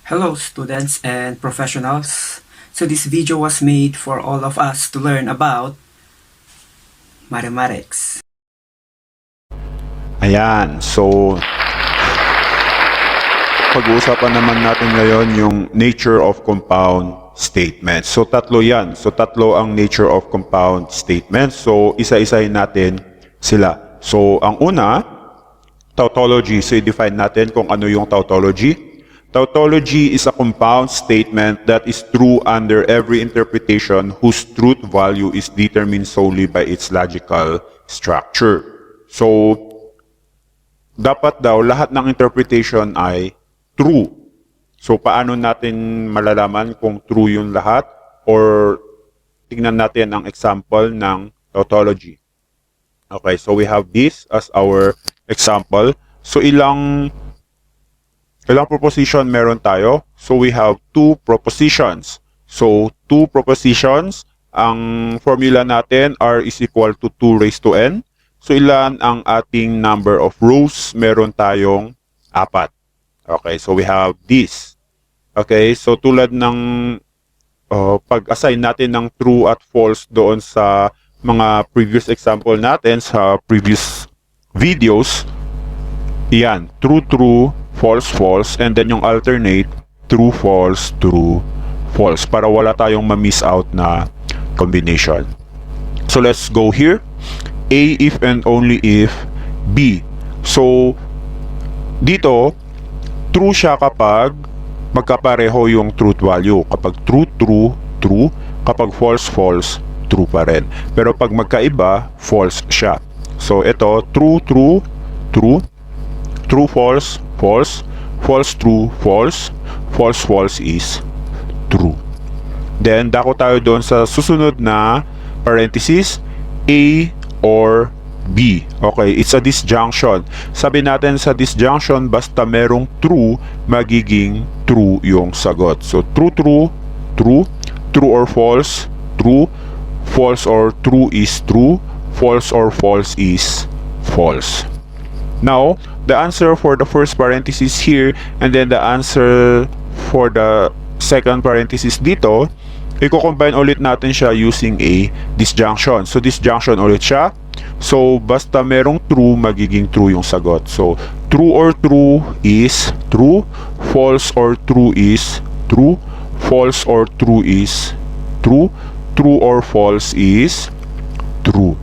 Hello students and professionals. So this video was made for all of us to learn about mathematics. Ayan, so pag-uusapan naman natin ngayon yung nature of compound statements. So tatlo yan. So tatlo ang nature of compound statements. So isa-isahin natin sila. So ang una, tautology. So i-define natin kung ano yung tautology. Tautology is a compound statement that is true under every interpretation whose truth value is determined solely by its logical structure. So dapat daw lahat ng interpretation ay true. So paano natin malalaman kung true yung lahat? Or tingnan natin ang example ng tautology. Okay, so we have this as our example. So ilang proposition meron tayo? So we have two propositions. So two propositions, ang formula natin R is equal to 2 raised to n. So ilan ang ating number of rows? Meron tayong 4. Okay, so we have this. Okay, so tulad ng pag-assign natin ng true at false doon sa mga previous example natin sa previous videos, yan, true, true, false, false, and then yung alternate, true, false, para wala tayong ma-miss out na combination. So let's go here. A if and only if B. So dito, true siya kapag magkapareho yung truth value. Kapag true, true, true. Kapag false, false, true pa rin. Pero pag magkaiba, false siya. So ito, true, true, true. True, false, false. False, true, false. False, false is true. Then, dako tayo doon sa susunod na parenthesis, A or B. Okay, it's a disjunction. Sabi natin sa disjunction, basta merong true, magiging true yung sagot. So, true, true, true. True or false, true. False or true is true. False or false is false. Now, the answer for the first parenthesis here and then the answer for the second parenthesis dito, i-combine ulit natin siya using a disjunction. So, disjunction ulit siya. So, basta merong true, magiging true yung sagot. So, true or true is true. False or true is true. False or true is true. True or false is true.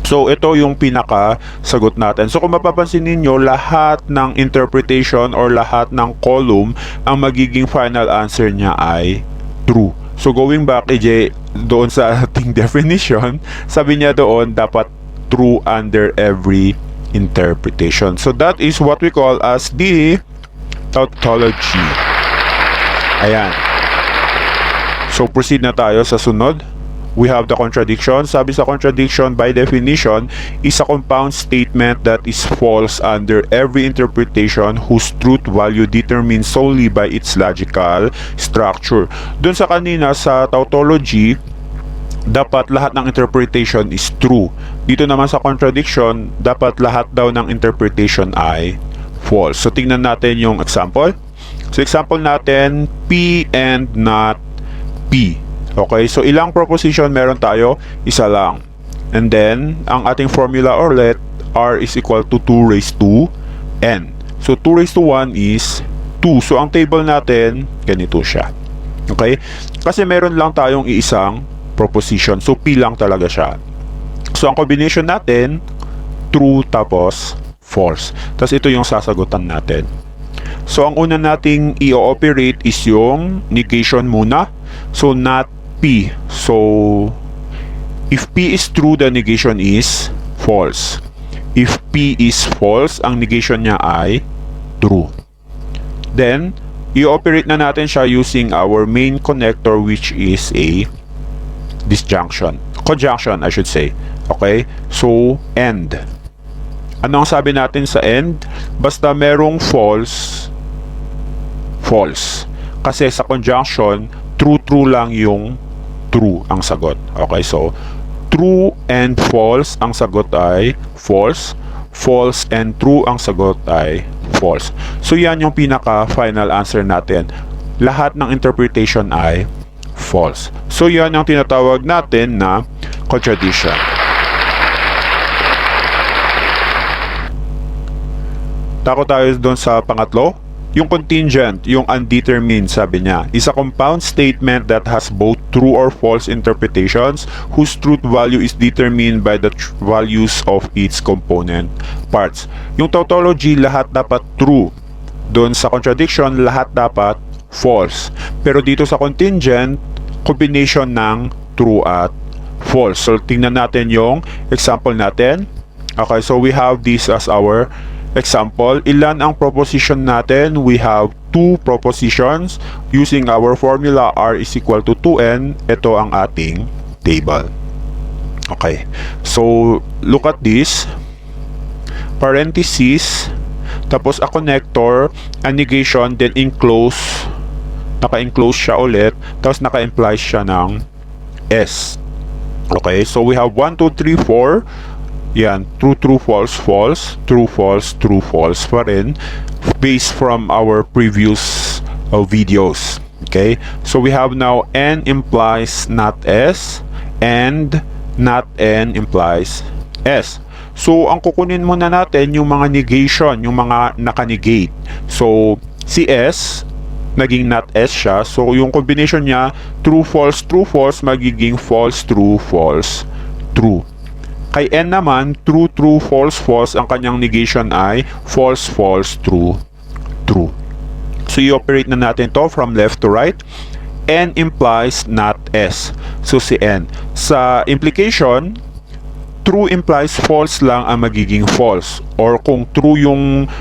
So, ito yung pinaka-sagot natin. So, kung mapapansin ninyo, lahat ng interpretation or lahat ng column, ang magiging final answer niya ay true. So, going back, EJ, doon sa ating definition, sabi niya doon, dapat true under every interpretation. So, that is what we call as the tautology. Ayan. So, proceed na tayo sa sunod. We have the contradiction. Sabi sa contradiction, by definition, is a compound statement that is false under every interpretation whose truth value determined solely by its logical structure. Doon sa kanina, sa tautology, dapat lahat ng interpretation is true. Dito naman sa contradiction, dapat lahat daw ng interpretation ay false. So, tingnan natin yung example. So, example natin, P and not P. Okay, so ilang proposition meron tayo? Isa lang. And then, ang ating formula ulit, R is equal to 2 raised to N. So, 2 raised to 1 is 2. So, ang table natin, ganito siya. Okay? Kasi meron lang tayong iisang proposition. So, P lang talaga siya. So, ang combination natin, true tapos false. Tapos, ito yung sasagutan natin. So, ang una nating i-operate is yung negation muna. So, not P. So, if P is true, the negation is false. If P is false, ang negation niya ay true. Then, i-operate na natin siya using our main connector, which is a disjunction. Conjunction, I should say. Okay? So, and. Ano ang sabi natin sa end? Basta merong false, false. Kasi sa conjunction, true, true lang yung true ang sagot. Okay, so true and false ang sagot ay false. False and true ang sagot ay false. So yan yung pinaka final answer natin. lahat ng interpretation ay false. So yan ang tinatawag natin na contradiction. Tako tayo doon sa pangatlo. Yung contingent, yung undetermined, sabi niya, is a compound statement that has both true or false interpretations whose truth value is determined by the values of its component parts. Yung tautology, lahat dapat true. Doon sa contradiction, lahat dapat false. Pero dito sa contingent, combination ng true at false. So tingnan natin yung example natin. Okay, so we have this as our example. Ilan ang proposition natin? We have two propositions using our formula R is equal to 2n. Ito ang ating table. Okay, so look at this. Parenthesis, tapos a connector, a negation, then enclose. Naka-enclose siya ulit, tapos naka-implies siya ng S. Okay, so we have 1, 2, 3, 4. Yan, true, true, false, false, true, false pa rin, based from our previous videos. Okay, so we have now N implies not S, and not N implies S. So, ang kukunin muna natin yung mga negation, yung mga naka-negate. So, si S, naging not S siya. So, yung combination niya, true, false, magiging false, true, true. Kay N naman, true, true, false, false. Ang kanyang negation ay false, false, true, true. So, i-operate na natin to from left to right. N implies not S. So, si N. Sa implication, true implies false lang ang magiging false. Or kung true yung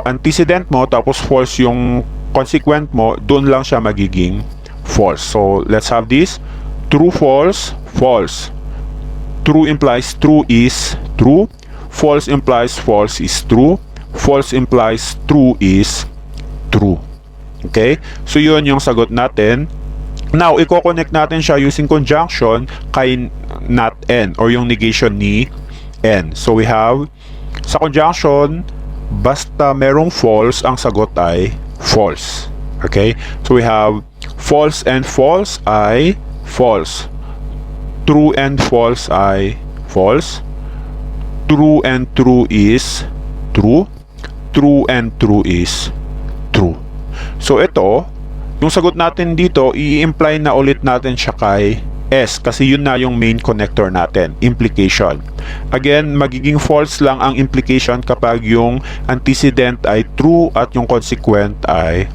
antecedent mo, tapos false yung consequent mo, doon lang siya magiging false. So, let's have this. True, false, false. True implies true is true. False implies false is true. False implies true is true. Okay? So, yun yung sagot natin. Now, i-connect natin siya using conjunction kay not N or yung negation ni N. So, we have sa conjunction, basta merong false, ang sagot ay false. Okay? So, we have false and false ay false. True and false ay false. True and true is true. True and true is true. So ito, yung sagot natin dito, i-imply na ulit natin siya kay S kasi yun na yung main connector natin, implication. Again, magiging false lang ang implication kapag yung antecedent ay true at yung consequent ay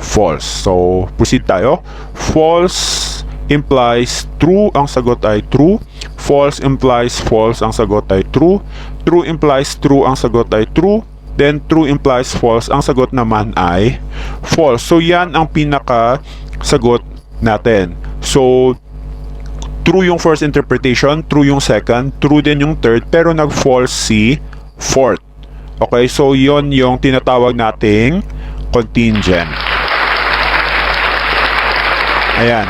false. So, proceed tayo. False implies true, ang sagot ay true. False implies false, ang sagot ay true. True implies true, ang sagot ay true. Then true implies false, ang sagot naman ay false. So yan ang pinaka sagot natin. So true yung first interpretation, true yung second, true din yung third, pero nag-false si fourth. Okay, so yon yung tinatawag nating contingent. Ayan.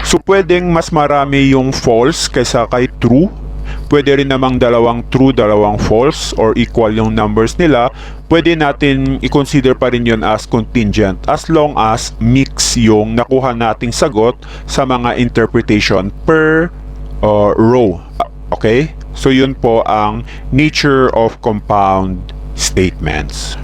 So, pwedeng mas marami yung false kaysa kay true. Pwede rin namang dalawang true, dalawang false, or equal yung numbers nila. Pwede natin i-consider pa rin yun as contingent as long as mix yung nakuha nating sagot sa mga interpretation per row. Okay? So, yun po ang nature of compound statements.